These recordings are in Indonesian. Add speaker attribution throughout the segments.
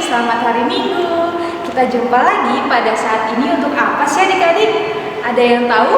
Speaker 1: selamat hari Minggu. Kita jumpa lagi pada saat ini untuk apa sih adik-adik? Ada yang tahu?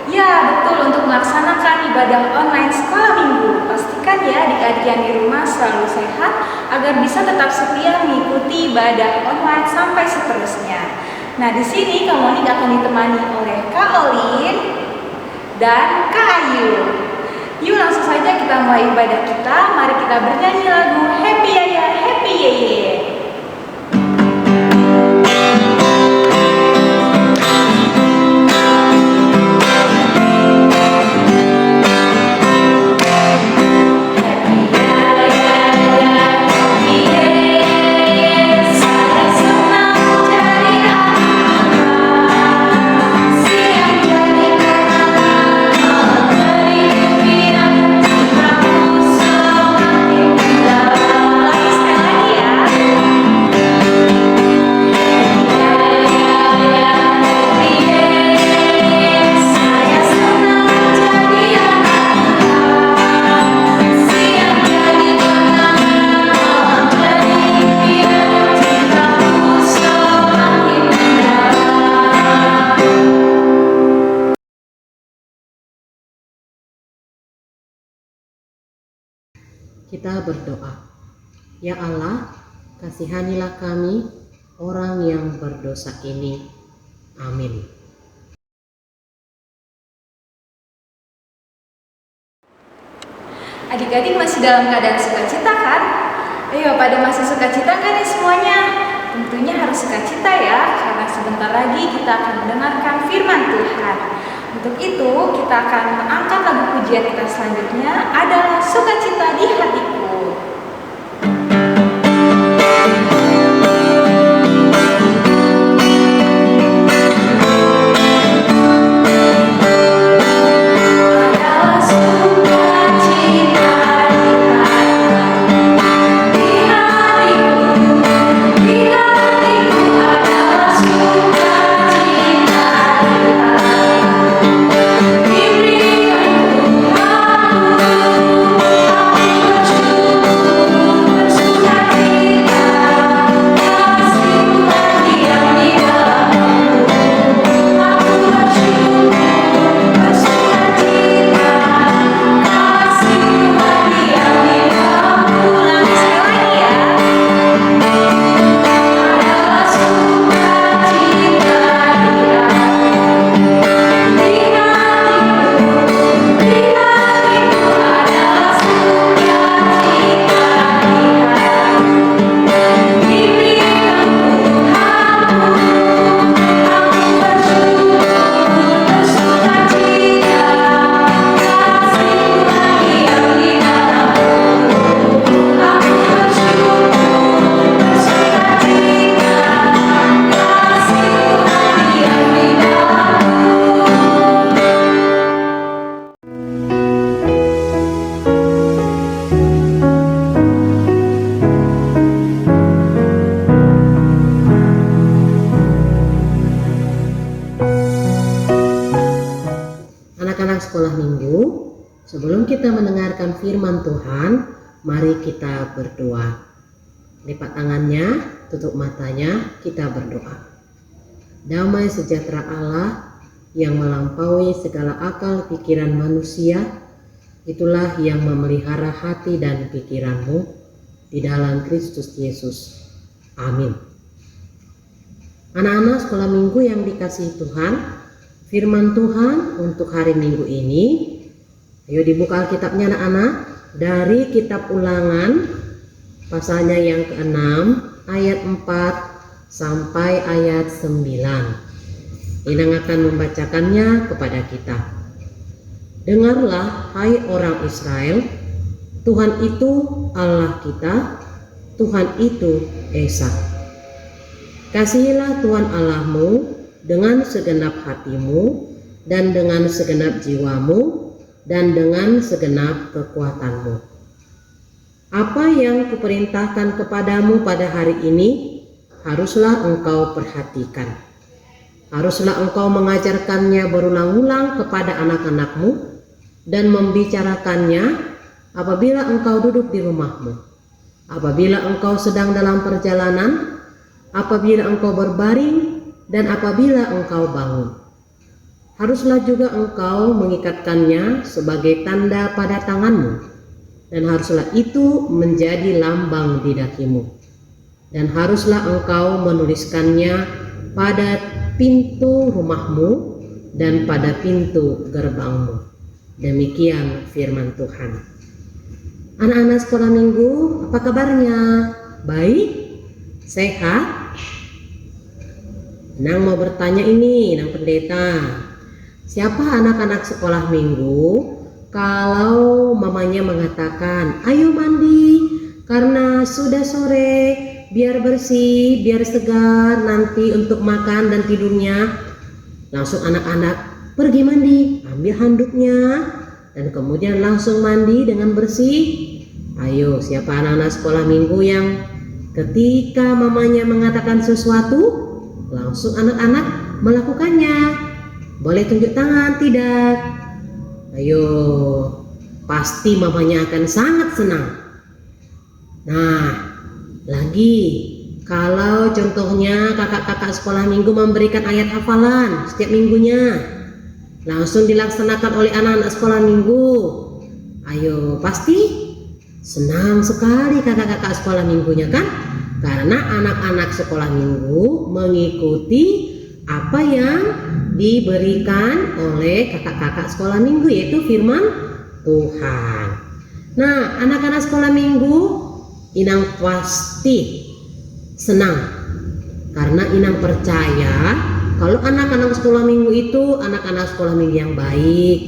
Speaker 1: Ya, betul, untuk melaksanakan ibadah online sekolah minggu. Pastikan ya adik-adik yang di rumah selalu sehat agar bisa tetap setia mengikuti ibadah online sampai seterusnya. Nah, di sini Kak Monik akan ditemani oleh Kak Olin dan Kak Ayu. Yuk langsung saja kita mulai ibadah kita. Mari kita bernyanyi lagu Happy Yaya Happy Yeye.
Speaker 2: Kita berdoa. Ya Allah, kasihanilah kami, orang yang berdosa ini. Amin.
Speaker 1: Adik-adik masih dalam keadaan sukacita kan? Ayo, pada masih sukacita kan ya semuanya? Tentunya harus sukacita ya, karena sebentar lagi kita akan mendengarkan firman Tuhan. Untuk itu, kita akan mengangkat lagu pujian kita selanjutnya adalah Sukacita di Hatiku.
Speaker 2: Anak-anak sekolah minggu, sebelum kita mendengarkan firman Tuhan, mari kita berdoa. Lipat tangannya, tutup matanya, kita berdoa. Damai sejahtera Allah yang melampaui segala akal pikiran manusia, itulah yang memelihara hati dan pikiranmu di dalam Kristus Yesus. Amin. Anak-anak sekolah minggu yang dikasihi Tuhan, firman Tuhan untuk hari Minggu ini, ayo dibuka Alkitabnya anak-anak, dari kitab Ulangan pasalnya yang ke-6 ayat 4 sampai ayat 9. Inang akan membacakannya kepada kita. Dengarlah hai orang Israel, Tuhan itu Allah kita, Tuhan itu Esa. Kasihilah Tuhan Allahmu dengan segenap hatimu dan dengan segenap jiwamu dan dengan segenap kekuatanmu. Apa yang kuperintahkan kepadamu pada hari ini haruslah engkau perhatikan. Haruslah engkau mengajarkannya berulang-ulang kepada anak-anakmu dan membicarakannya apabila engkau duduk di rumahmu, apabila engkau sedang dalam perjalanan, apabila engkau berbaring, dan apabila engkau bangun. Haruslah juga engkau mengikatkannya sebagai tanda pada tanganmu, dan haruslah itu menjadi lambang di dahimu. Dan haruslah engkau menuliskannya pada pintu rumahmu dan pada pintu gerbangmu. Demikian firman Tuhan. Anak-anak sekolah minggu, apa kabarnya? Baik? Sehat? Nang mau bertanya ini, Nang Pendeta. Siapa anak-anak sekolah minggu kalau mamanya mengatakan, ayo mandi karena sudah sore, biar bersih, biar segar nanti untuk makan dan tidurnya. Langsung anak-anak pergi mandi, ambil handuknya, dan kemudian langsung mandi dengan bersih. Ayo, siapa anak-anak sekolah minggu yang ketika mamanya mengatakan sesuatu, langsung anak-anak melakukannya? Boleh tunjuk tangan, tidak? Ayo, pasti mamanya akan sangat senang. Nah, lagi kalau contohnya kakak-kakak sekolah minggu memberikan ayat hafalan setiap minggunya, langsung dilaksanakan oleh anak-anak sekolah minggu. Ayo, pasti senang sekali kakak-kakak sekolah minggunya kan? Karena anak-anak sekolah minggu mengikuti apa yang diberikan oleh kakak-kakak sekolah minggu, yaitu firman Tuhan. Nah, anak-anak sekolah minggu, Inang pasti senang karena Inang percaya kalau anak-anak sekolah minggu itu anak-anak sekolah minggu yang baik,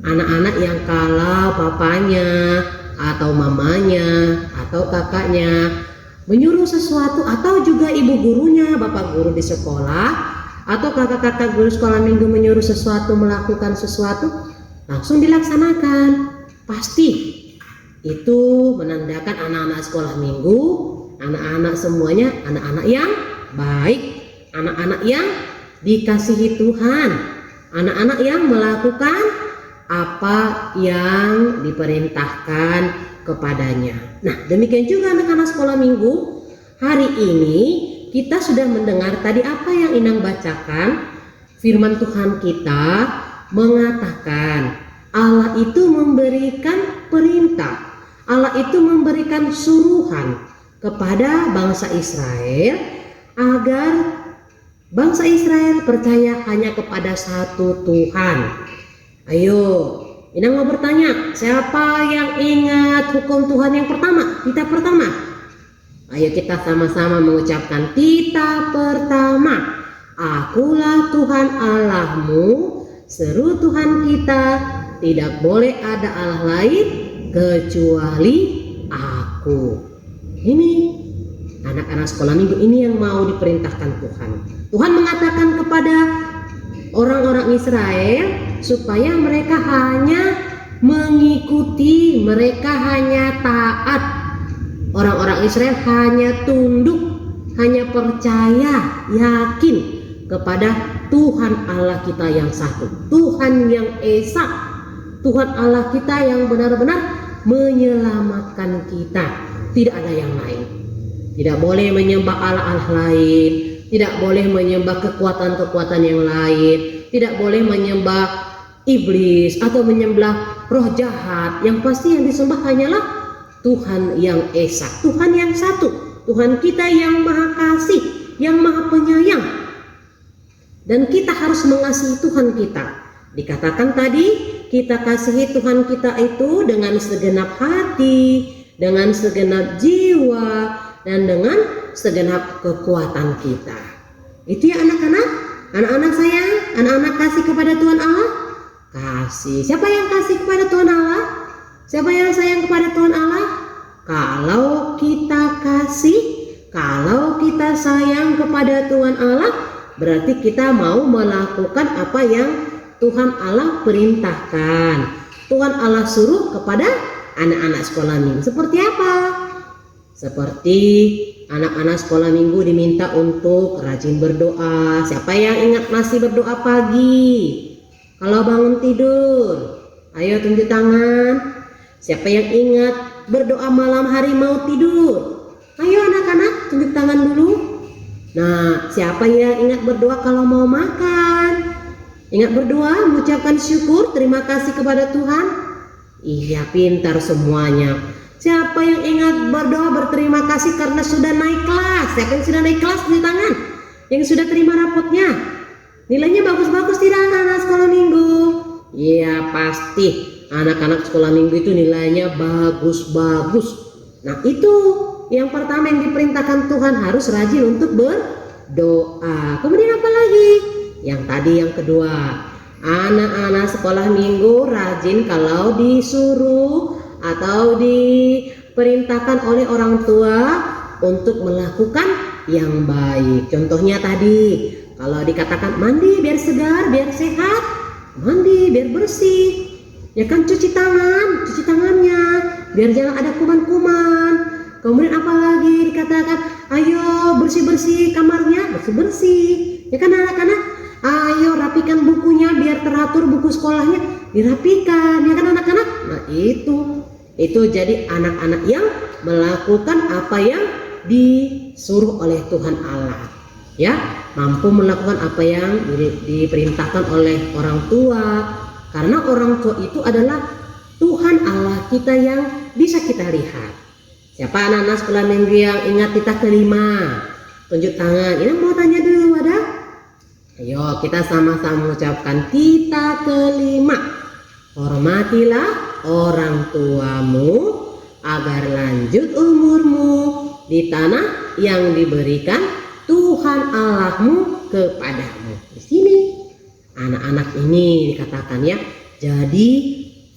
Speaker 2: anak-anak yang kalau papanya atau mamanya atau kakaknya menyuruh sesuatu, atau juga ibu gurunya, bapak guru di sekolah, atau kakak-kakak guru sekolah minggu menyuruh sesuatu, melakukan sesuatu, langsung dilaksanakan. Pasti itu menandakan anak-anak sekolah minggu, anak-anak semuanya anak-anak yang baik, anak-anak yang dikasihi Tuhan, anak-anak yang melakukan apa yang diperintahkan kepadanya. Nah, demikian juga anak-anak sekolah minggu. Hari ini kita sudah mendengar tadi apa yang Inang bacakan. Firman Tuhan kita mengatakan Allah itu memberikan perintah, Allah itu memberikan suruhan kepada bangsa Israel agar bangsa Israel percaya hanya kepada satu Tuhan. Ayo, Inang mau bertanya, siapa yang ingat hukum Tuhan yang pertama, titah pertama? Ayo kita sama-sama mengucapkan titah pertama. Akulah Tuhan Allahmu, seru Tuhan kita, tidak boleh ada Allah lain kecuali aku. Ini anak-anak sekolah minggu ini yang mau diperintahkan Tuhan. Tuhan mengatakan kepada orang-orang Israel supaya mereka hanya mengikuti, mereka hanya taat. Orang-orang Israel hanya tunduk, hanya percaya, yakin kepada Tuhan Allah kita yang satu, Tuhan yang esa, Tuhan Allah kita yang benar-benar menyelamatkan kita. Tidak ada yang lain. Tidak boleh menyembah Allah-Allah lain, tidak boleh menyembah kekuatan-kekuatan yang lain, tidak boleh menyembah iblis atau menyembah roh jahat. Yang pasti yang disembah hanyalah Tuhan yang esa, Tuhan yang satu, Tuhan kita yang maha kasih, yang maha penyayang. Dan kita harus mengasihi Tuhan kita. Dikatakan tadi, kita kasihi Tuhan kita itu dengan segenap hati, dengan segenap jiwa, dan dengan segenap kekuatan kita. Itu ya anak-anak, anak-anak sayang, anak-anak kasih kepada Tuhan Allah. Kasih. Siapa yang kasih kepada Tuhan Allah? Siapa yang sayang kepada Tuhan Allah? Kalau kita kasih, kalau kita sayang kepada Tuhan Allah, berarti kita mau melakukan apa yang Tuhan Allah perintahkan. Tuhan Allah suruh kepada anak-anak sekolah minggu. Seperti apa? Seperti anak-anak sekolah minggu diminta untuk rajin berdoa. Siapa yang ingat masih berdoa pagi? Kalau bangun tidur, ayo tunjuk tangan. Siapa yang ingat berdoa malam hari mau tidur? Ayo anak-anak, tunjuk tangan dulu. Nah, siapa yang ingat berdoa kalau mau makan? Ingat berdoa, mengucapkan syukur, terima kasih kepada Tuhan? Iya, pintar semuanya. Siapa yang ingat berdoa berterima kasih karena sudah naik kelas? Siapa yang sudah naik kelas di tangan? Yang sudah terima rapotnya? Nilainya bagus-bagus tidak anak-anak sekolah minggu? Iya, pasti anak-anak sekolah minggu itu nilainya bagus-bagus. Nah, itu yang pertama yang diperintahkan Tuhan, harus rajin untuk berdoa. Kemudian apa lagi? Yang tadi yang kedua, anak-anak sekolah minggu rajin kalau disuruh atau diperintahkan oleh orang tua untuk melakukan yang baik. Contohnya tadi, kalau dikatakan mandi biar segar, biar sehat, mandi biar bersih. Ya kan, cuci tangannya biar jangan ada kuman-kuman. Kemudian apalagi dikatakan, ayo bersih-bersih kamarnya, bersih-bersih. Ya kan anak-anak, ayo rapikan bukunya biar teratur, buku sekolahnya dirapikan. Ya kan anak-anak? Nah itu jadi anak-anak yang melakukan apa yang disuruh oleh Tuhan Allah. Ya, mampu melakukan apa yang diperintahkan oleh orang tua. Karena orang tua itu adalah Tuhan Allah kita yang bisa kita lihat. Siapa anak-anak sekolah minggu yang ingat titah kelima? Tunjuk tangan. Ini mau tanya dulu, ada? Ayo kita sama-sama mengucapkan titah kelima. Hormatilah orang tuamu agar lanjut umurmu di tanah yang diberikan Tuhan Allahmu kepadamu. Di sini anak-anak ini dikatakan ya. Jadi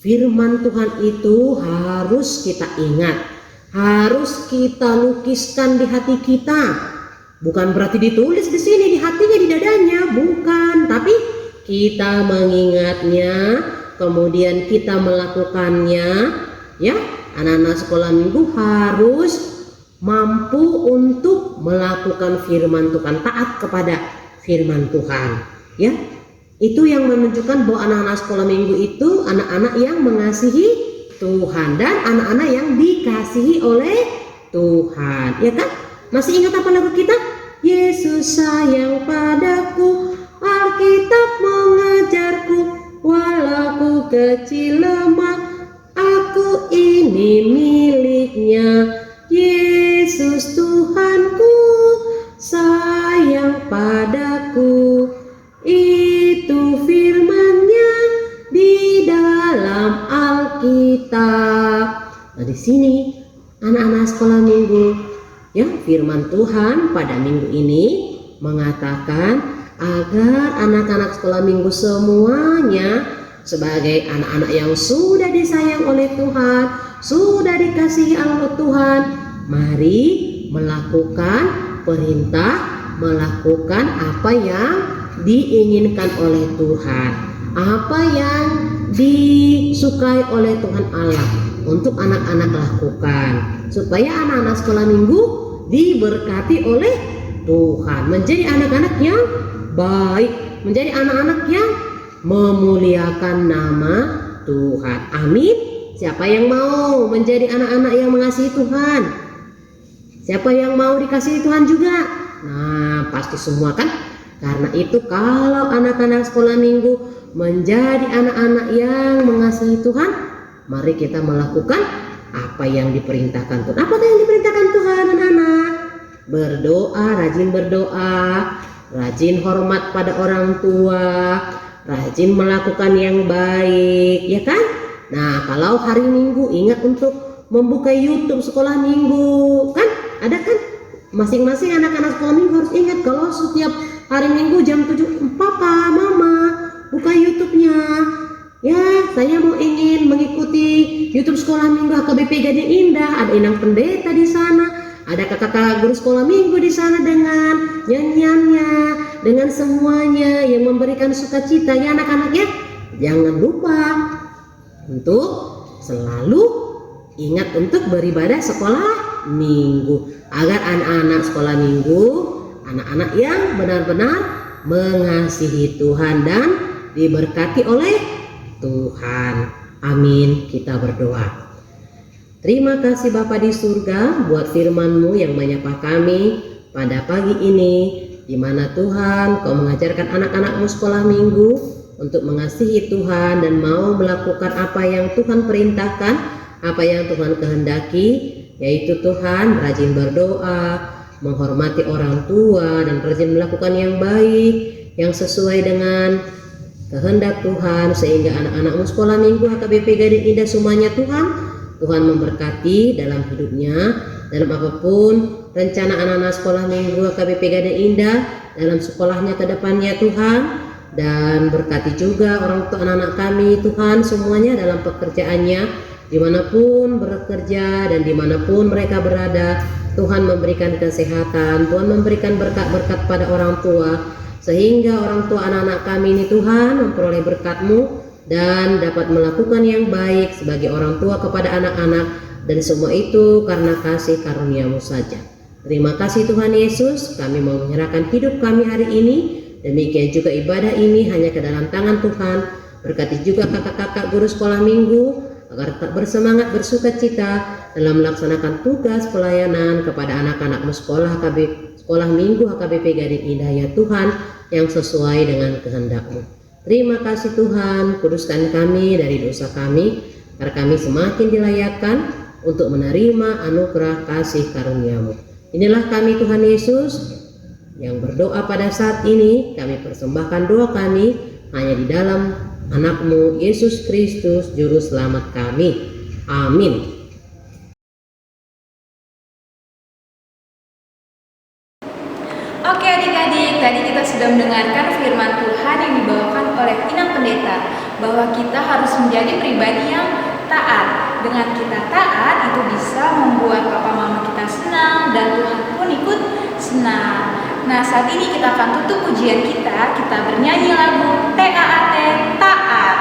Speaker 2: firman Tuhan itu harus kita ingat. Harus kita lukiskan di hati kita. Bukan berarti ditulis di sini di hatinya, di dadanya, bukan. Tapi kita mengingatnya, kemudian kita melakukannya. Ya, anak-anak sekolah minggu harus mampu untuk melakukan firman Tuhan, taat kepada firman Tuhan. Ya, itu yang menunjukkan bahwa anak-anak sekolah minggu itu anak-anak yang mengasihi Tuhan dan anak-anak yang dikasihi oleh Tuhan. Ya kan? Masih ingat apa lagu kita? Yesus sayang padaku, Alkitab mengajarku, walau ku kecil lemah, aku ini miliknya. Yesus Tuhanku sayang padaku, itu firman-Nya di dalam Alkitab. Nah, di sini anak-anak sekolah minggu, ya, firman Tuhan pada minggu ini mengatakan agar anak-anak sekolah minggu semuanya sebagai anak-anak yang sudah disayang oleh Tuhan, sudah dikasihi oleh Tuhan, mari melakukan perintah, melakukan apa yang diinginkan oleh Tuhan, apa yang disukai oleh Tuhan Allah untuk anak-anak lakukan, supaya anak-anak sekolah minggu diberkati oleh Tuhan, menjadi anak-anak yang baik, menjadi anak-anak yang memuliakan nama Tuhan. Amin. Siapa yang mau menjadi anak-anak yang mengasihi Tuhan? Siapa yang mau dikasihi Tuhan juga? Nah, pasti semua kan? Karena itu kalau anak-anak sekolah minggu menjadi anak-anak yang mengasihi Tuhan, mari kita melakukan apa yang diperintahkan Tuhan. Apa yang diperintahkan Tuhan, anak-anak? Berdoa, rajin hormat pada orang tua, rajin melakukan yang baik, ya kan? Nah, kalau hari Minggu ingat untuk membuka YouTube sekolah Minggu, kan? Ada kan? Masing-masing anak-anak sekolah Minggu harus ingat kalau setiap hari Minggu jam 7, Papa, Mama, buka YouTube-nya. Ya, saya mau ingin mengikuti YouTube sekolah Minggu HKBP Gading Indah. Ada Inang Pendeta di sana, ada kakak-kakak guru sekolah Minggu di sana dengan nyanyiannya, dengan semuanya yang memberikan sukacita. Ya anak-anak ya, jangan lupa untuk selalu ingat untuk beribadah sekolah Minggu, agar anak-anak sekolah Minggu, anak-anak yang benar-benar mengasihi Tuhan dan diberkati oleh Tuhan. Amin. Kita berdoa. Terima kasih Bapa di surga buat firman-Mu yang menyapa kami pada pagi ini, di mana Tuhan Kau mengajarkan anak-anak-Mu sekolah minggu untuk mengasihi Tuhan dan mau melakukan apa yang Tuhan perintahkan, apa yang Tuhan kehendaki, yaitu Tuhan rajin berdoa, menghormati orang tua, dan rajin melakukan yang baik, yang sesuai dengan kehendak Tuhan, sehingga anak-anak sekolah minggu HKBP Gading Indah semuanya Tuhan memberkati dalam hidupnya, dalam apapun rencana anak-anak sekolah minggu HKBP Gading Indah dalam sekolahnya ke depannya Tuhan, dan berkati juga orang tua anak-anak kami Tuhan semuanya dalam pekerjaannya, dimanapun bekerja dan dimanapun mereka berada. Tuhan memberikan kesehatan, Tuhan memberikan berkat-berkat pada orang tua, sehingga orang tua anak-anak kami ini Tuhan memperoleh berkat-Mu dan dapat melakukan yang baik sebagai orang tua kepada anak-anak, dan semua itu karena kasih karunia-Mu saja. Terima kasih Tuhan Yesus, kami mau menyerahkan hidup kami hari ini, demikian juga ibadah ini hanya ke dalam tangan Tuhan. Berkati juga kakak-kakak guru sekolah minggu agar tetap bersemangat bersukacita dalam melaksanakan tugas pelayanan kepada anak-anak sekolah minggu HKBP Gading Indah ya Tuhan, yang sesuai dengan kehendak-Mu. Terima kasih Tuhan, kuduskan kami dari dosa kami, agar kami semakin dilayakkan untuk menerima anugerah kasih karunia-Mu. Inilah kami Tuhan Yesus yang berdoa pada saat ini, kami persembahkan doa kami hanya di dalam anak-Mu Yesus Kristus Juru Selamat kami. Amin.
Speaker 1: Oke adik-adik, tadi kita sudah mendengarkan firman Tuhan yang dibawakan oleh Inang Pendeta, bahwa kita harus menjadi pribadi yang taat. Dengan kita taat itu bisa membuat papa mama kita senang dan Tuhan pun ikut senang. Nah, saat ini kita akan tutup ujian kita bernyanyi lagu TAAT, Taat.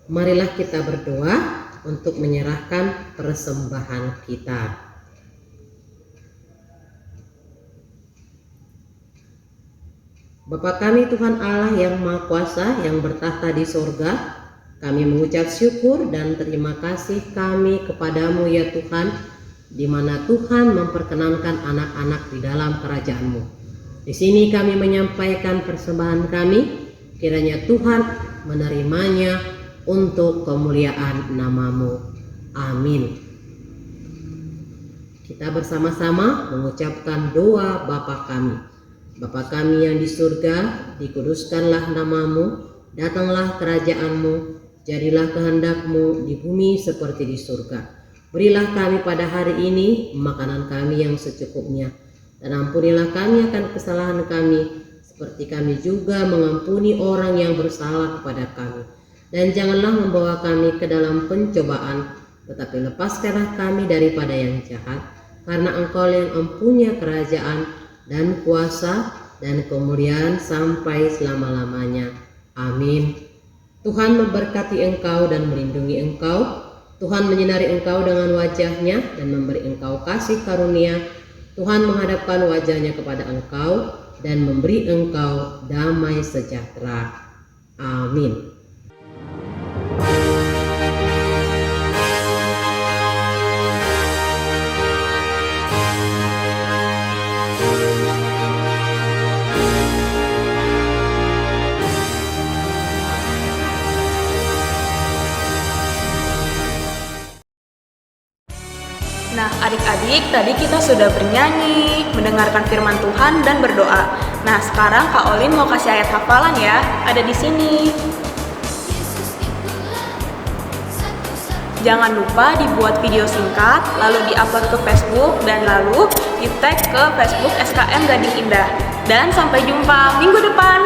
Speaker 2: Marilah kita berdoa untuk menyerahkan persembahan kita. Bapa kami Tuhan Allah yang Maha Kuasa yang bertahta di sorga, kami mengucap syukur dan terima kasih kami kepadamu ya Tuhan, di mana Tuhan memperkenankan anak-anak di dalam kerajaan-Mu. Di sini kami menyampaikan persembahan kami, kiranya Tuhan menerimanya untuk kemuliaan nama-Mu. Amin. Kita bersama-sama mengucapkan doa Bapa kami. Bapa kami yang di surga, dikuduskanlah nama-Mu, datanglah kerajaan-Mu, jadilah kehendak-Mu di bumi seperti di surga. Berilah kami pada hari ini makanan kami yang secukupnya, dan ampunilah kami akan kesalahan kami, seperti kami juga mengampuni orang yang bersalah kepada kami. Dan janganlah membawa kami ke dalam pencobaan, tetapi lepaskanlah kami daripada yang jahat, karena Engkau yang mempunyai kerajaan dan kuasa dan kemuliaan sampai selama-lamanya. Amin. Tuhan memberkati engkau dan melindungi engkau. Tuhan menyinari engkau dengan wajah-Nya dan memberi engkau kasih karunia. Tuhan menghadapkan wajah-Nya kepada engkau dan memberi engkau damai sejahtera. Amin.
Speaker 1: Nah, adik-adik, tadi kita sudah bernyanyi, mendengarkan firman Tuhan dan berdoa. Nah, sekarang Kak Olin mau kasih ayat hafalan ya, ada di sini. Jangan lupa dibuat video singkat, lalu diupload ke Facebook, dan lalu di-tag ke Facebook SKM Gading Indah. Dan sampai jumpa minggu depan.